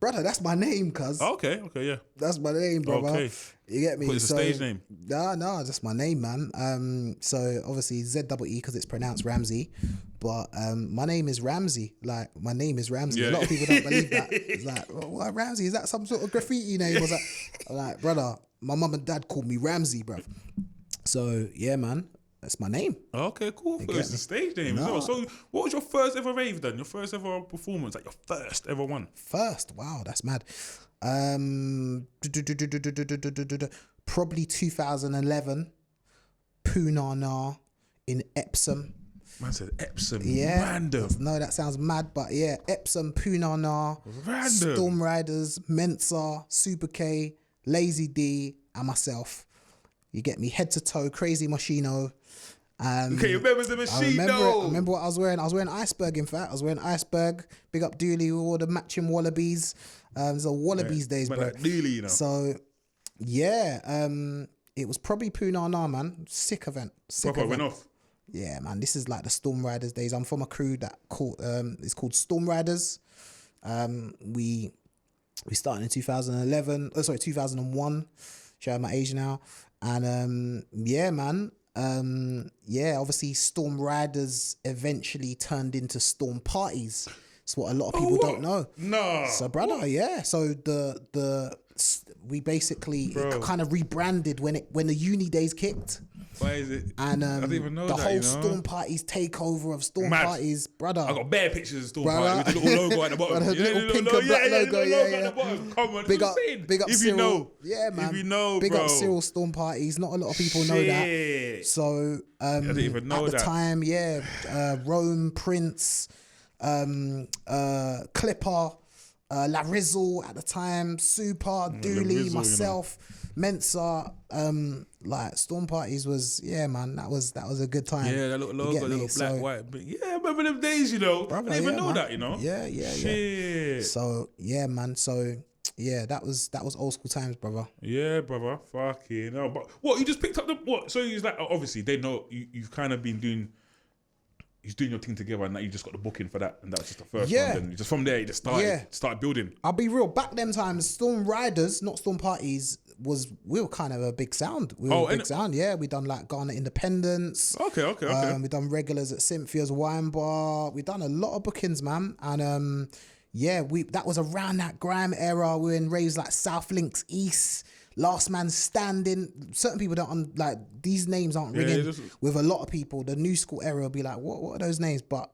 Brother, that's my name, cuz. Oh, okay, yeah. That's my name, brother. Okay. You get me? What is the stage name? No, that's my name, man. So obviously ZEE because it's pronounced Ramzee, but my name is Ramzee. Like, my name is Ramzee. Yeah. A lot of people don't believe that. It's like, what, Ramzee? Is that some sort of graffiti name? Was that? I'm like, brother, my mum and dad called me Ramzee, bruv. So yeah, man. That's my name. Okay, cool. I thought it was the stage name as well. So what was your first ever rave then? Your first ever performance? Like your first ever one? First? Wow, that's mad. Probably 2011. Poonana in Epsom. Man said Epsom. Yeah. Random. No, that sounds mad, but yeah. Epsom, Poonana, Random. Storm Riders, Mensa, Super K, Lazy D, and myself. You get me, head to toe, crazy Moschino. Okay, you remember the machine? I remember what I was wearing. I was wearing Iceberg, in fact. I was wearing Iceberg. Big up Dooley with all the matching wallabies. It's a wallabies days, bro. Like Dooley, you know. So, yeah, it was probably Poonana, man. Sick event. Proper went off. Yeah, man. This is like the Storm Riders days. I'm from a crew that it's called Storm Riders. We started in 2011. 2001. Show my age now. And yeah, man. Obviously Storm Riders eventually turned into Storm Parties. It's what a lot of people don't know. No. So, brother, yeah. So we basically kind of rebranded when the uni days kicked. Why is it? And I didn't even know the that, whole you know? Storm Parties takeover of Storm Mad. Parties, brother. I got bare pictures of Storm Brother. Party with the little logo at the bottom. Brother, the little pink and black logo, yeah. At the bottom. Come on, Big it's up, insane. big up If Cyril. you know. Yeah, man. If you know, big bro. up Cyril Storm Parties. Not a lot of people know that. So I didn't even know at the that. time, yeah, Rome, Prince, Clipper, La Rizzle at the time, Super, Dooley, Rizzle, myself, Mensa, like Storm Parties was, yeah, man, that was a good time. Yeah, that little You logo, get that me? little black, So, white. But yeah, I remember them days, you know. brother, I didn't even yeah, know man. that, you know. Yeah. Shit. So yeah, man. So yeah, that was old school times, brother. Yeah, brother. Fucking hell. But what, you just picked up the, what? So he's like, obviously, they know you've kind of been doing, he's doing your thing together and now you just got the booking for that. And that was just the first Yeah. one. Then just from there, you just started building. I'll be real. Back them times, Storm Riders, not Storm Parties, we were kind of a big sound. We were a big sound. Yeah, we done like Ghana Independence. Okay. We done regulars at Cynthia's Wine Bar. We done a lot of bookings, man. And yeah, that was around that grime era. We were in raves like South Links East, Last Man Standing. Certain people don't like these names aren't ringing with a lot of people. The new school era will be like, what are those names? But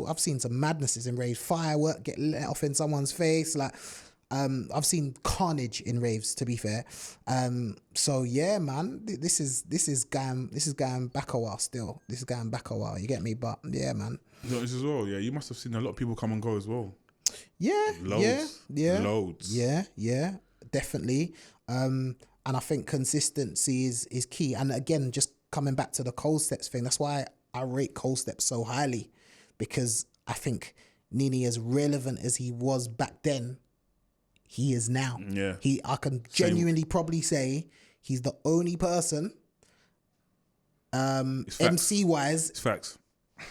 I've seen some madnesses in raves. Firework get let off in someone's face. Like, I've seen carnage in raves, to be fair. So yeah, man, this is going back a while still. This is going back a while. You get me? But yeah, man. This as well. Yeah, you must have seen a lot of people come and go as well. Yeah, Loads. Loads. Yeah, definitely. And I think consistency is key. And again, just coming back to the Cold Steps thing, that's why I rate Cold Steps so highly, because I think Nini, as relevant as he was back then, he is now. Yeah. I can genuinely probably say he's the only person, MC wise. It's facts.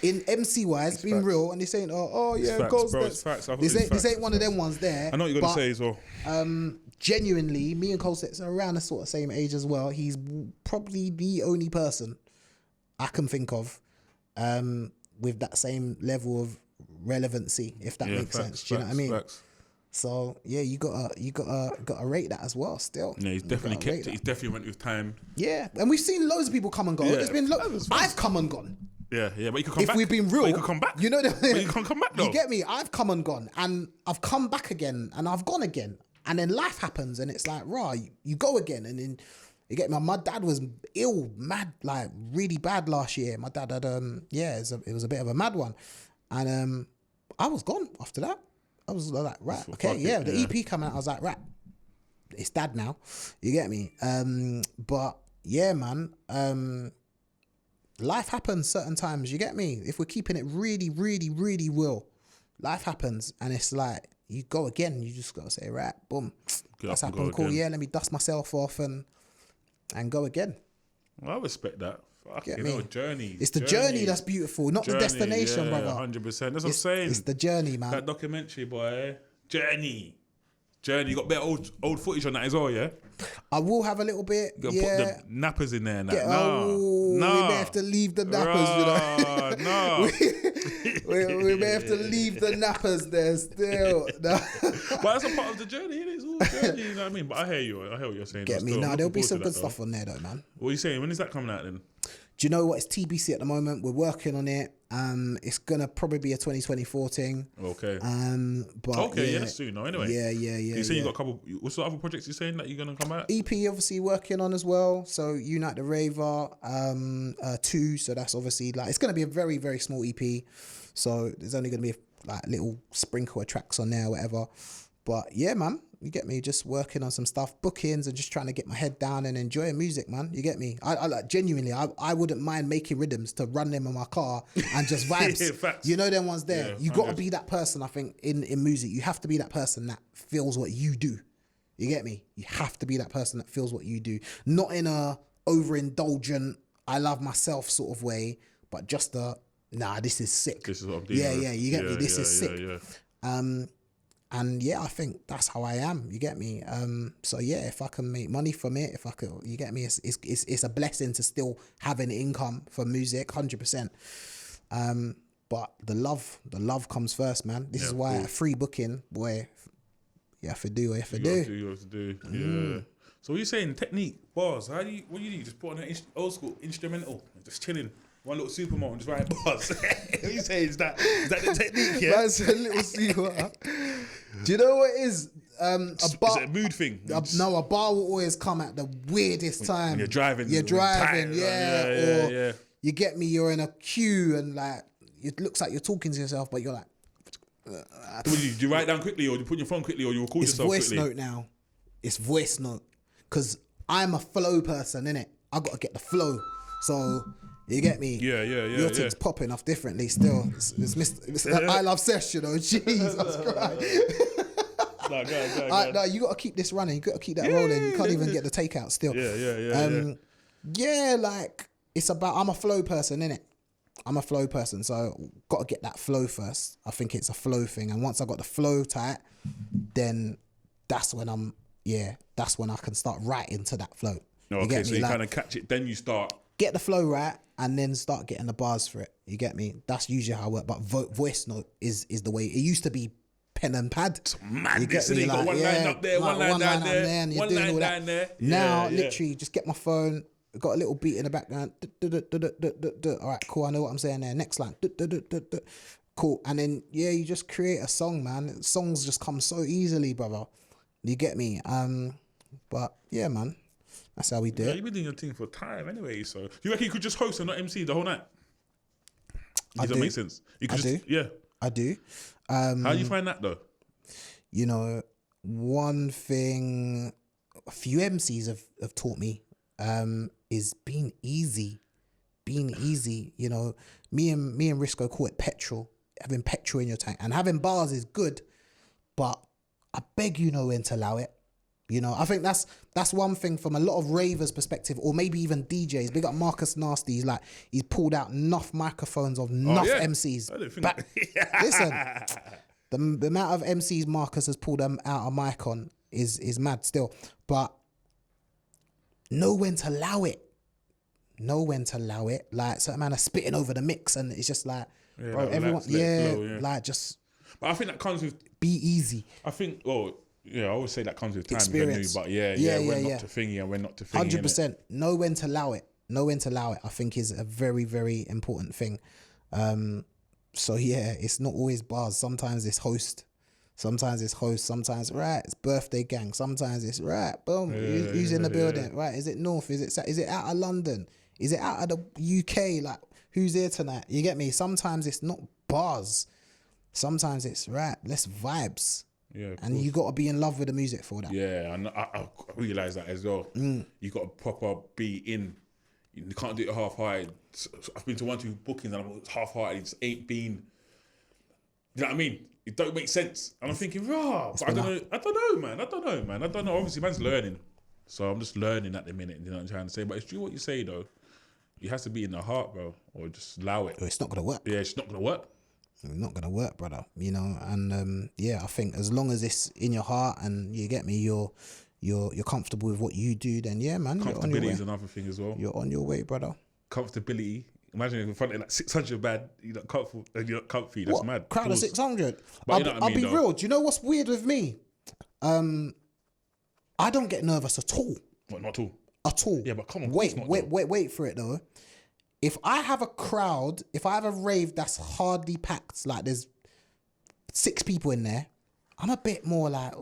In MC wise, being facts. real, and they're saying, oh yeah, facts, Cold bro, Steps. it's facts. I thought This it's ain't facts. one of them ones there. I know what you're going to say as well. Genuinely, me and Cold Steps are around the sort of same age as well. He's probably the only person I can think of with that same level of relevancy, if that makes sense. Do you know what I mean? Facts. So yeah, you gotta rate that as well. Still, Yeah, he's definitely kept it. He's definitely went with time. Yeah, and we've seen loads of people come and go. Yeah, There's been facts. I've come and gone. Yeah, but you could come If back. we've been real, But you could come back. You know that. But you can't come back though. You get me? I've come and gone, and I've come back again, and I've gone again, and then life happens, and it's like, you go again, and then you get me. My dad was ill, mad, like really bad last year. My dad had it was a bit of a mad one, and I was gone after that. I was like, right, okay, yeah. The EP coming out, I was like, right, it's dad now. You get me? But yeah, man. Life happens certain times. You get me? If we're keeping it really, really, really real, life happens, and it's like you go again. You just gotta say, right, boom, Get that's up and happened. go Cool. again. Yeah, let me dust myself off and go again. I respect that. Get You me? know, journey. It's the journey that's beautiful, not the destination, brother. 100%. That's what I'm saying. It's the journey, man. That documentary, boy. Journey. You got better old footage on that as well, yeah? I will have a little bit. You gotta Yeah. put the nappers in there and that. We may have to leave the nappers, you know. we may have to leave the nappers there still. No. But that's a part of the journey, innit? It's all journey, you know what I mean? But I hear you. I hear what you're saying. Get me? Still, No, I'm there'll be looking some forward good to that, stuff on there though, man. What are you saying? When is that coming out then? Do you know what? It's TBC at the moment. We're working on it. It's gonna probably be a 2024 thing. Okay. But Okay, yeah, that's soon now. Anyway. Yeah. You saying you got a couple? What's the other projects you're saying that you're gonna come out? EP obviously working on as well. So Unite the Raver 2. So that's obviously like it's gonna be a very, very small EP. So there's only gonna be like little sprinkle of tracks on there, or whatever. But yeah, man, you get me. Just working on some stuff, bookings, and just trying to get my head down and enjoying music, man. You get me? I like genuinely. I wouldn't mind making rhythms to run them in my car and just vibes. Yeah, facts. You know them ones there. Yeah, you got to be that person. I think in music, you have to be that person that feels what you do. You get me? You have to be that person that feels what you do, not in a overindulgent, I love myself sort of way, but just a nah. This is sick. This is what I'm doing. Yeah. You get me? This is sick. Yeah. And yeah, I think that's how I am. You get me? So yeah, if I can make money from it, if I could, you get me? It's a blessing to still have an income for music, 100%. But the love comes first, man. This is why a free booking, boy, you have to do what you have to do. You have to do. Yeah. So what are you saying? Technique, bars. What do you do? Just put on an old school instrumental, just chilling. One little supermodel and just write bars. What are you saying? Is that the technique? Yeah. That's a little super. Do you know what it is? A bar. Is it a mood thing? No, a bar will always come at the weirdest time. When you're driving. Yeah. You get me? You're in a queue and like it looks like you're talking to yourself, but you're like. Do you write down quickly, or do you put your phone quickly, or you record yourself quickly? It's voice note now. It's voice note because I'm a flow person, innit? I gotta get the flow, so. You get me? Yeah. Your thing's popping off differently still. It's Ilovesesh, you know. Jesus Christ. No, you got to keep this running. You got to keep that rolling. You can't even get the takeout still. Yeah. Like it's about. I'm a flow person, innit? I'm a flow person, so got to get that flow first. I think it's a flow thing, and once I got the flow tight, then that's when I can start writing to that flow. Okay, so you kind of catch it, then you start. Get the flow right and then start getting the bars for it. You get me? That's usually how I work. But voice note is the way. It used to be pen and pad. It's madness. You got one line up there, one line down there, and you're one doing line all down there. Now, literally, just get my phone. Got a little beat in the background. All right, cool. I know what I'm saying there. Next line. Cool. And then, you just create a song, man. Songs just come so easily, brother. You get me? But, yeah, man. That's how we do it. You've been doing your thing for time anyway, so you reckon you could just host and not MC the whole night? Does that make sense? I do. How do you find that though? You know, one thing a few MCs have taught me is being easy. You know, me and Risco call it petrol. Having petrol in your tank and having bars is good, but I beg you know when to allow it. You know, I think that's one thing from a lot of ravers' perspective, or maybe even DJs. Big up Marcus Nasty. He's pulled out enough microphones of enough MCs. I don't think Listen, the amount of MCs Marcus has pulled them out a mic on is mad still. But know when to allow it. Like certain man are spitting over the mix, and it's just like, bro, like everyone, flow, like just. But I think that comes with be easy. I think, I always say that comes with time. Experience. But when not to thingy and when not to thingy. 100%. Know when to allow it. I think is a very, very important thing. So yeah, it's not always bars. Sometimes it's host. Sometimes it's birthday gang. Sometimes it's boom. Who's in the building? Right? Is it North? Is it out of London? Is it out of the UK? Like who's here tonight? You get me? Sometimes it's not bars. Sometimes it's let's vibes. Yeah, and you got to be in love with the music for that. Yeah, and I realise that as well. You got to proper be in. You can't do it half-hearted. I've been to 1-2 bookings and I'm half-hearted. It just ain't been. You know what I mean? it don't make sense. And I'm thinking, but I don't know, man. Obviously, man's learning. So I'm just learning at the minute, you know what I'm trying to say. But it's true what you say, though. It has to be in the heart, bro, or just allow it. It's not going to work. Yeah, it's not going to work. It's not going to work, brother. You know, and I think as long as it's in your heart and you get me, you're comfortable with what you do, then yeah, man. Comfortability is another thing as well. You're on your way, brother. Comfortability. Imagine if in front of like 600 bad, you're not comfortable and you're not comfy. That's mad. Crowd of 600. I'll be real. Do you know what's weird with me? I don't get nervous at all. What, not at all? At all. Yeah, but come on. Wait for it though. If I have a crowd, if I have a rave that's hardly packed, like there's 6 people in there, I'm a bit more like,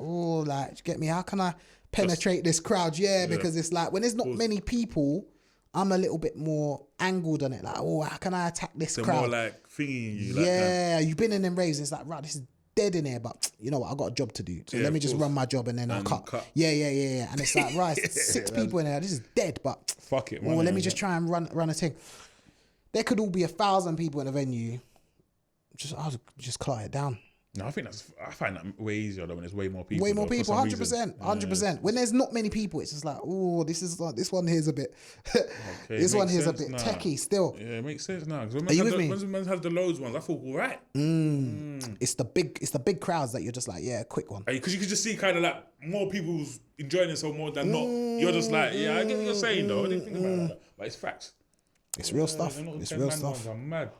get me? How can I penetrate this crowd? Yeah, because it's like when there's not many people, I'm a little bit more angled on it. Like, how can I attack this crowd? More like thingy you. Yeah, you've been in them raves. It's like, right, this is dead in here, but you know what? I got a job to do. So let me just run my job and then I'll cut. Yeah. And it's like, right, 6 people in there. This is dead, but fuck it, man. Let me just try and run a thing. There could all be 1,000 people in a venue. I'll just clot it down. No, I find that way easier though when there's way more people. 100%. When there's not many people, it's just like, this one here's a bit, this one here's a bit techie still. Yeah, it makes sense now. Are you with me? When man has the loads ones, I thought, all right. It's the big crowds that you're just like, yeah, quick one. Because you can just see kind of like more people's enjoying it so more than not. You're just like, yeah, I get what you're saying though. I didn't think about that, but it's facts. It's real stuff. It's real stuff. I'm mad.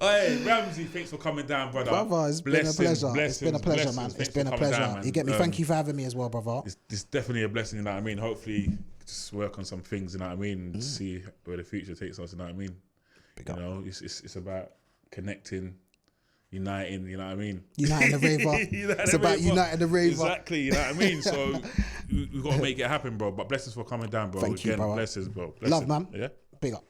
Hey, Ramzee, thanks for coming down, brother. Brother, it's been a pleasure. It's been a pleasure, man. It's been a pleasure. You get me? Thank you for having me as well, brother. It's definitely a blessing, you know what I mean? Hopefully, just work on some things, you know what I mean? And see where the future takes us, you know what I mean? You know, it's about connecting, uniting, you know what I mean? Uniting the raver. It's about uniting the raver. Exactly, you know what I mean? So, we've got to make it happen, bro. But blessings for coming down, bro. Thank you, bro. Blessings, bro. Love, man. Yeah? Big up.